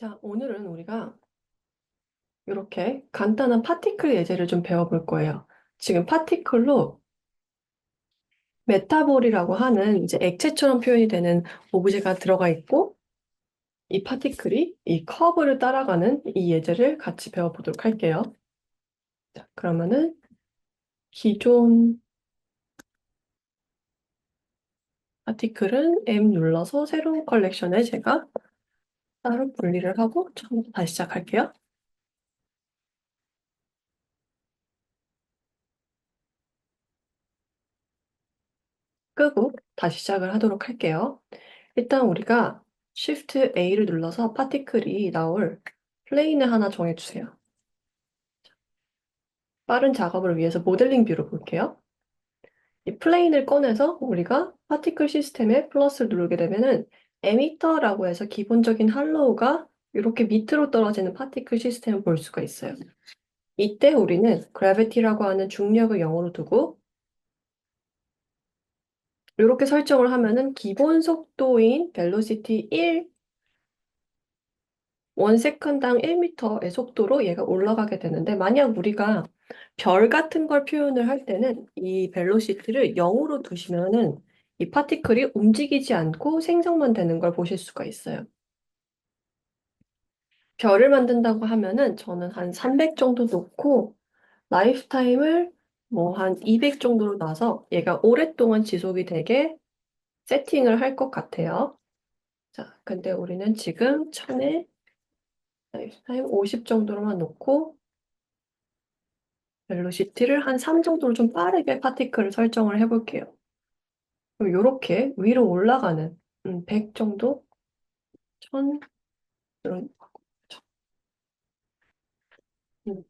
자, 오늘은 우리가 이렇게 간단한 파티클 예제를 좀 배워볼 거예요. 지금 파티클로 메타볼이라고 하는 이제 액체처럼 표현이 되는 오브제가 들어가 있고, 이 파티클이 이 커브를 따라가는 이 예제를 같이 배워보도록 할게요. 자, 그러면은 기존 파티클은 M 눌러서 새로운 컬렉션에 제가 따로 분리를 하고 처음부터 다시 시작할게요. 끄고 다시 시작을 하도록 할게요. 일단 우리가 Shift A를 눌러서 파티클이 나올 플레인을 하나 정해주세요. 빠른 작업을 위해서 모델링 뷰로 볼게요. 이 플레인을 꺼내서 우리가 파티클 시스템에 플러스를 누르게 되면은 에미터라고 해서 기본적인 할로우가 이렇게 밑으로 떨어지는 파티클 시스템을 볼 수가 있어요. 이때 우리는 gravity라고 하는 중력을 0으로 두고 이렇게 설정을 하면은 기본 속도인 velocity 1 원세컨당 1m의 속도로 얘가 올라가게 되는데, 만약 우리가 별 같은 걸 표현을 할 때는 이 벨로시티를 0으로 두시면은 이 파티클이 움직이지 않고 생성만 되는 걸 보실 수가 있어요. 별을 만든다고 하면은 저는 한 300 정도 놓고 라이프 타임을 뭐 한 200 정도로 놔서 얘가 오랫동안 지속이 되게 세팅을 할 것 같아요. 자, 근데 우리는 지금 1000에 라이프 타임 50 정도로만 놓고 벨로시티를 한 3 정도로 좀 빠르게 파티클을 설정을 해볼게요. 그럼 요렇게 위로 올라가는 100 정도? 1000? 이런 음,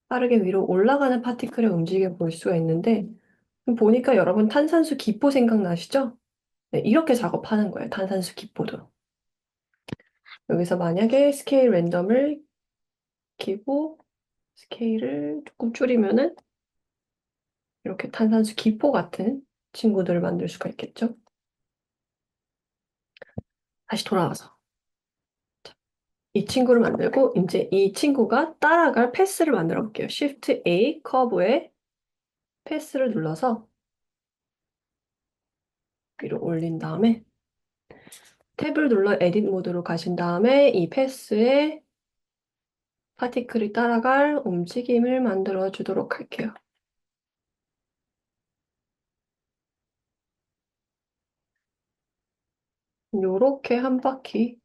빠르게 위로 올라가는 파티클의 움직임을 볼 수가 있는데, 그럼 보니까 여러분 탄산수 기포 생각나시죠? 네, 이렇게 작업하는 거예요. 탄산수 기포도. 여기서 만약에 스케일 랜덤을 키고 스케일을 조금 줄이면은 이렇게 탄산수 기포 같은 친구들을 만들 수가 있겠죠? 다시 돌아와서 이 친구를 만들고 이제 이 친구가 따라갈 패스를 만들어 볼게요. Shift A 커브에 패스를 눌러서 위로 올린 다음에 탭을 눌러 에딧 모드로 가신 다음에 이 패스에 파티클이 따라갈 움직임을 만들어 주도록 할게요. 요렇게 한 바퀴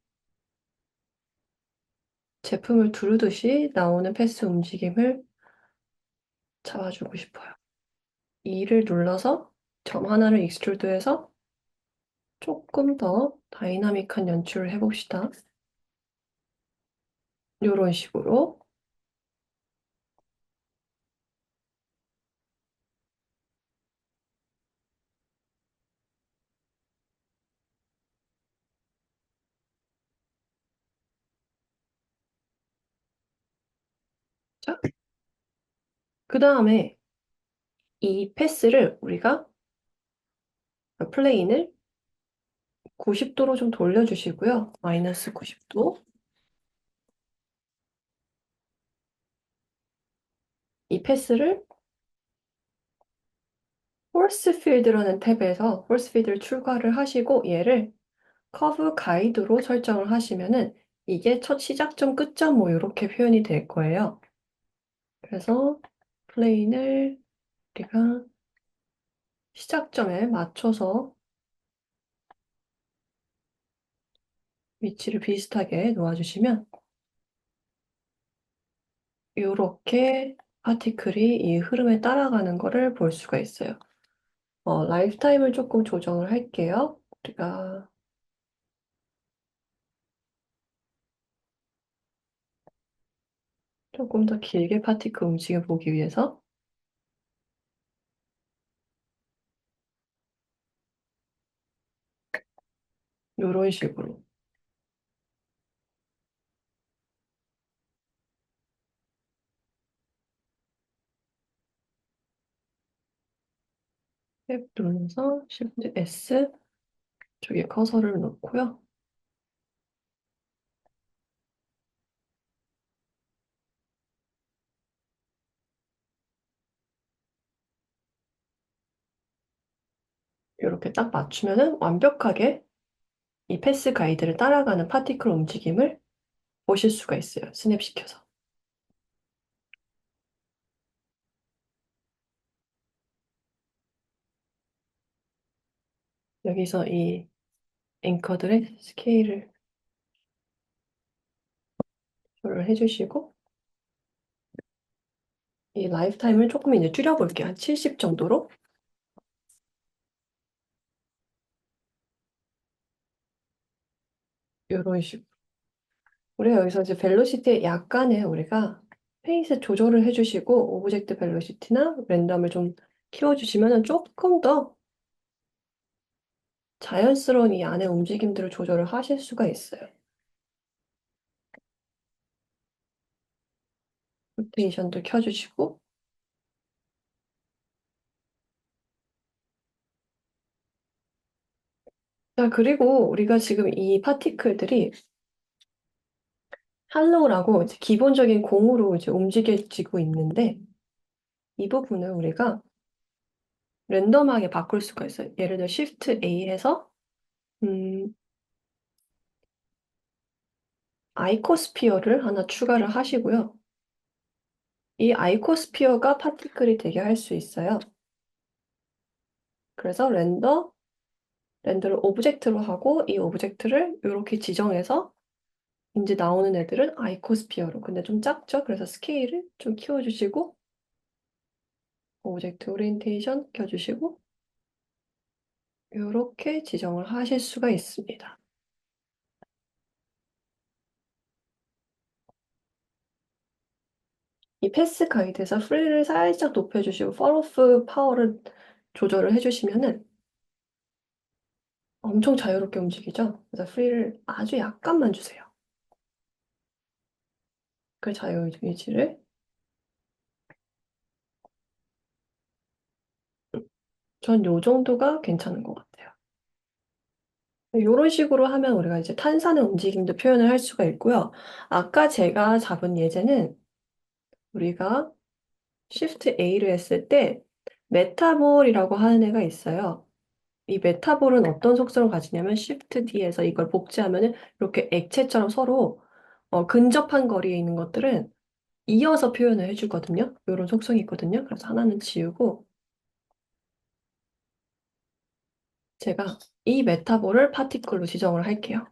제품을 두르듯이 나오는 패스 움직임을 잡아주고 싶어요. E를 눌러서 점 하나를 익스트루드해서 조금 더 다이나믹한 연출을 해봅시다. 요런 식으로. 자, 그 다음에 이 패스를 우리가 플레인을 90도로 좀 돌려주시고요. 마이너스 90도. 이 패스를 폴스 필드라는 탭에서 폴스 필드를 출과를 하시고 얘를 커브 가이드로 설정을 하시면은 이게 첫 시작점, 끝점 뭐 이렇게 표현이 될 거예요. 그래서 플레인을 우리가 시작점에 맞춰서 위치를 비슷하게 놓아주시면 이렇게 파티클이 이 흐름에 따라가는 거를 볼 수가 있어요. 라이프 타임을 조금 조정을 할게요. 우리가 조금 더 길게 파티클 움직여 보기 위해서 이런 식으로 탭 눌러서 Shift S 쪽에 커서를 놓고요. 이렇게 딱 맞추면은 완벽하게 이 패스 가이드를 따라가는 파티클 움직임을 보실 수가 있어요. 스냅시켜서. 여기서 이 앵커들의 스케일을 조절을 해주시고 이 라이프 타임을 조금 이제 줄여볼게요. 한 70 정도로. 이런 식으로. 우리가 여기서 이제 벨로시티에 약간의 우리가 페이스 조절을 해주시고 오브젝트 벨로시티나 랜덤을 좀 키워주시면 조금 더 자연스러운 이 안의 움직임들을 조절을 하실 수가 있어요. 로테이션도 켜주시고 자 그리고 우리가 지금 이 파티클들이 할로우라고 이제 기본적인 공으로 이제 움직여지고 있는데 이 부분을 우리가 랜덤하게 바꿀 수가 있어요. 예를 들어 Shift A 해서 음, 아이코스피어를 하나 추가를 하시고요. 이 아이코스피어가 파티클이 되게 할 수 있어요. 그래서 렌더를 오브젝트로 하고 이 오브젝트를 이렇게 지정해서 이제 나오는 애들은 아이코스피어로. 근데 좀 작죠? 그래서 스케일을 좀 키워주시고 오브젝트 오리엔테이션 켜주시고 이렇게 지정을 하실 수가 있습니다. 이 패스 가이드에서 프리를 살짝 높여주시고 펄오프 파워를 조절을 해주시면은 엄청 자유롭게 움직이죠? 그래서 프리를 아주 약간만 주세요. 그 자유 유지를. 전 요 정도가 괜찮은 것 같아요. 이런 식으로 하면 우리가 이제 탄산의 움직임도 표현을 할 수가 있고요. 아까 제가 잡은 예제는 우리가 Shift A를 했을 때 메타볼이라고 하는 애가 있어요. 이 메타볼은 어떤 속성을 가지냐면 Shift D에서 이걸 복제하면은 이렇게 액체처럼 서로 근접한 거리에 있는 것들은 이어서 표현을 해주거든요. 이런 속성이 있거든요. 그래서 하나는 지우고 제가 이 메타볼을 파티클로 지정을 할게요.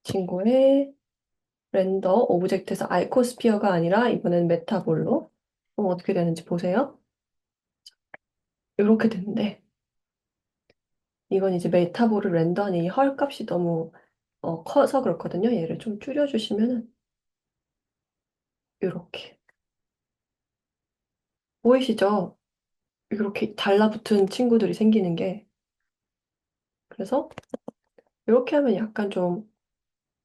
친구의 렌더 오브젝트에서 아이코스피어가 아니라 이번엔 메타볼로 그럼 어떻게 되는지 보세요. 이렇게 되는데 이건 이제 메타볼을 렌더하니 헐 값이 너무 커서 그렇거든요. 얘를 좀 줄여주시면은 이렇게 보이시죠? 이렇게 달라붙은 친구들이 생기는 게 그래서 이렇게 하면 약간 좀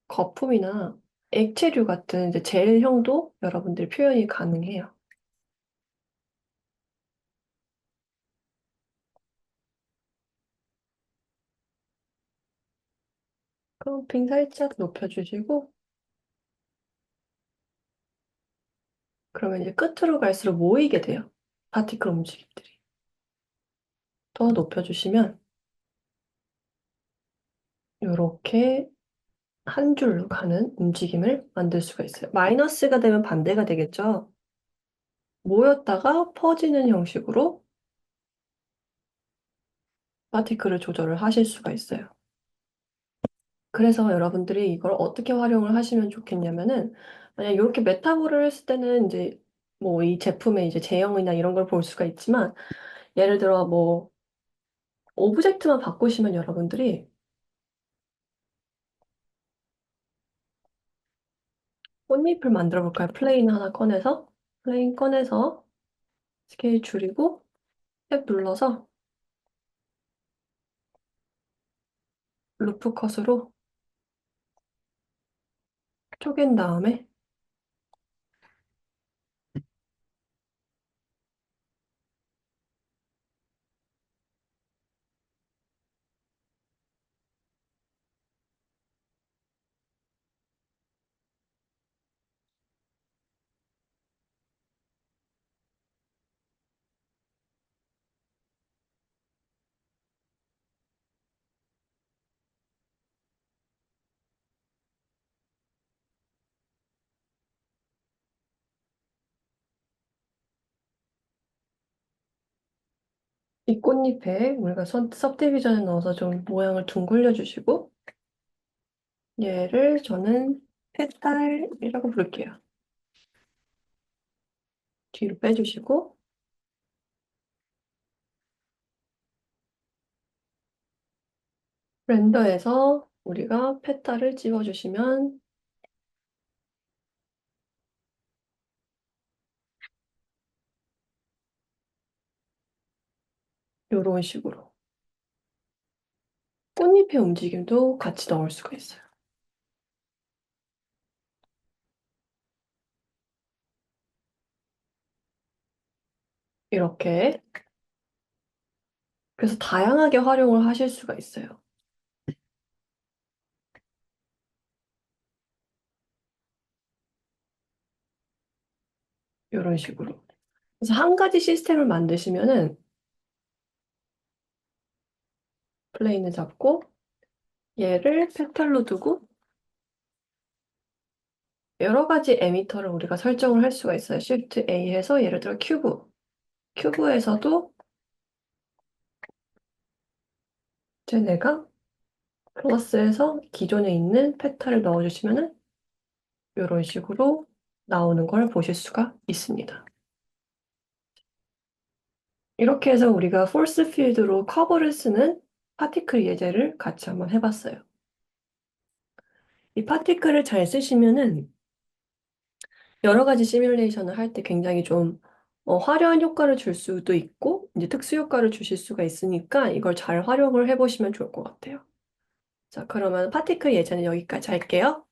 거품이나 액체류 같은 이제 젤형도 여러분들이 표현이 가능해요. 크롬핑 살짝 높여주시고 그러면 이제 끝으로 갈수록 모이게 돼요. 파티클 움직임들이. 더 높여주시면 이렇게 한 줄로 가는 움직임을 만들 수가 있어요. 마이너스가 되면 반대가 되겠죠. 모였다가 퍼지는 형식으로 파티클을 조절을 하실 수가 있어요. 그래서 여러분들이 이걸 어떻게 활용을 하시면 좋겠냐면은 만약 이렇게 메타볼을 했을 때는 이제 뭐 이 제품의 이제 제형이나 이런 걸 볼 수가 있지만 예를 들어 뭐 오브젝트만 바꾸시면 여러분들이 꽃잎을 만들어 볼까요? 플레인 하나 꺼내서 플레인 꺼내서 스케일 줄이고 탭 눌러서 루프 컷으로 쪼갠 다음에 이 꽃잎에 우리가 सब디비전에 넣어서 좀 모양을 둥글려 주시고, 얘를 저는 페탈이라고 부를게요. 뒤로 빼주시고, 렌더에서 우리가 페탈을 집어주시면 이런 식으로 꽃잎의 움직임도 같이 넣을 수가 있어요. 이렇게. 그래서 다양하게 활용을 하실 수가 있어요. 이런 식으로. 그래서 한 가지 시스템을 만드시면은 플레인을 잡고 얘를 페탈로 두고 여러 가지 에미터를 우리가 설정을 할 수가 있어요. Shift A 해서 예를 들어 큐브. 큐브에서도 쟤네가 플러스에서 기존에 있는 페탈을 넣어주시면은 이런 식으로 나오는 걸 보실 수가 있습니다. 이렇게 해서 우리가 force field로 커브를 쓰는 파티클 예제를 같이 한번 해봤어요. 이 파티클을 잘 쓰시면은 여러 가지 시뮬레이션을 할 때 굉장히 좀 화려한 효과를 줄 수도 있고 이제 특수 효과를 주실 수가 있으니까 이걸 잘 활용을 해보시면 좋을 것 같아요. 자, 그러면 파티클 예제는 여기까지 할게요.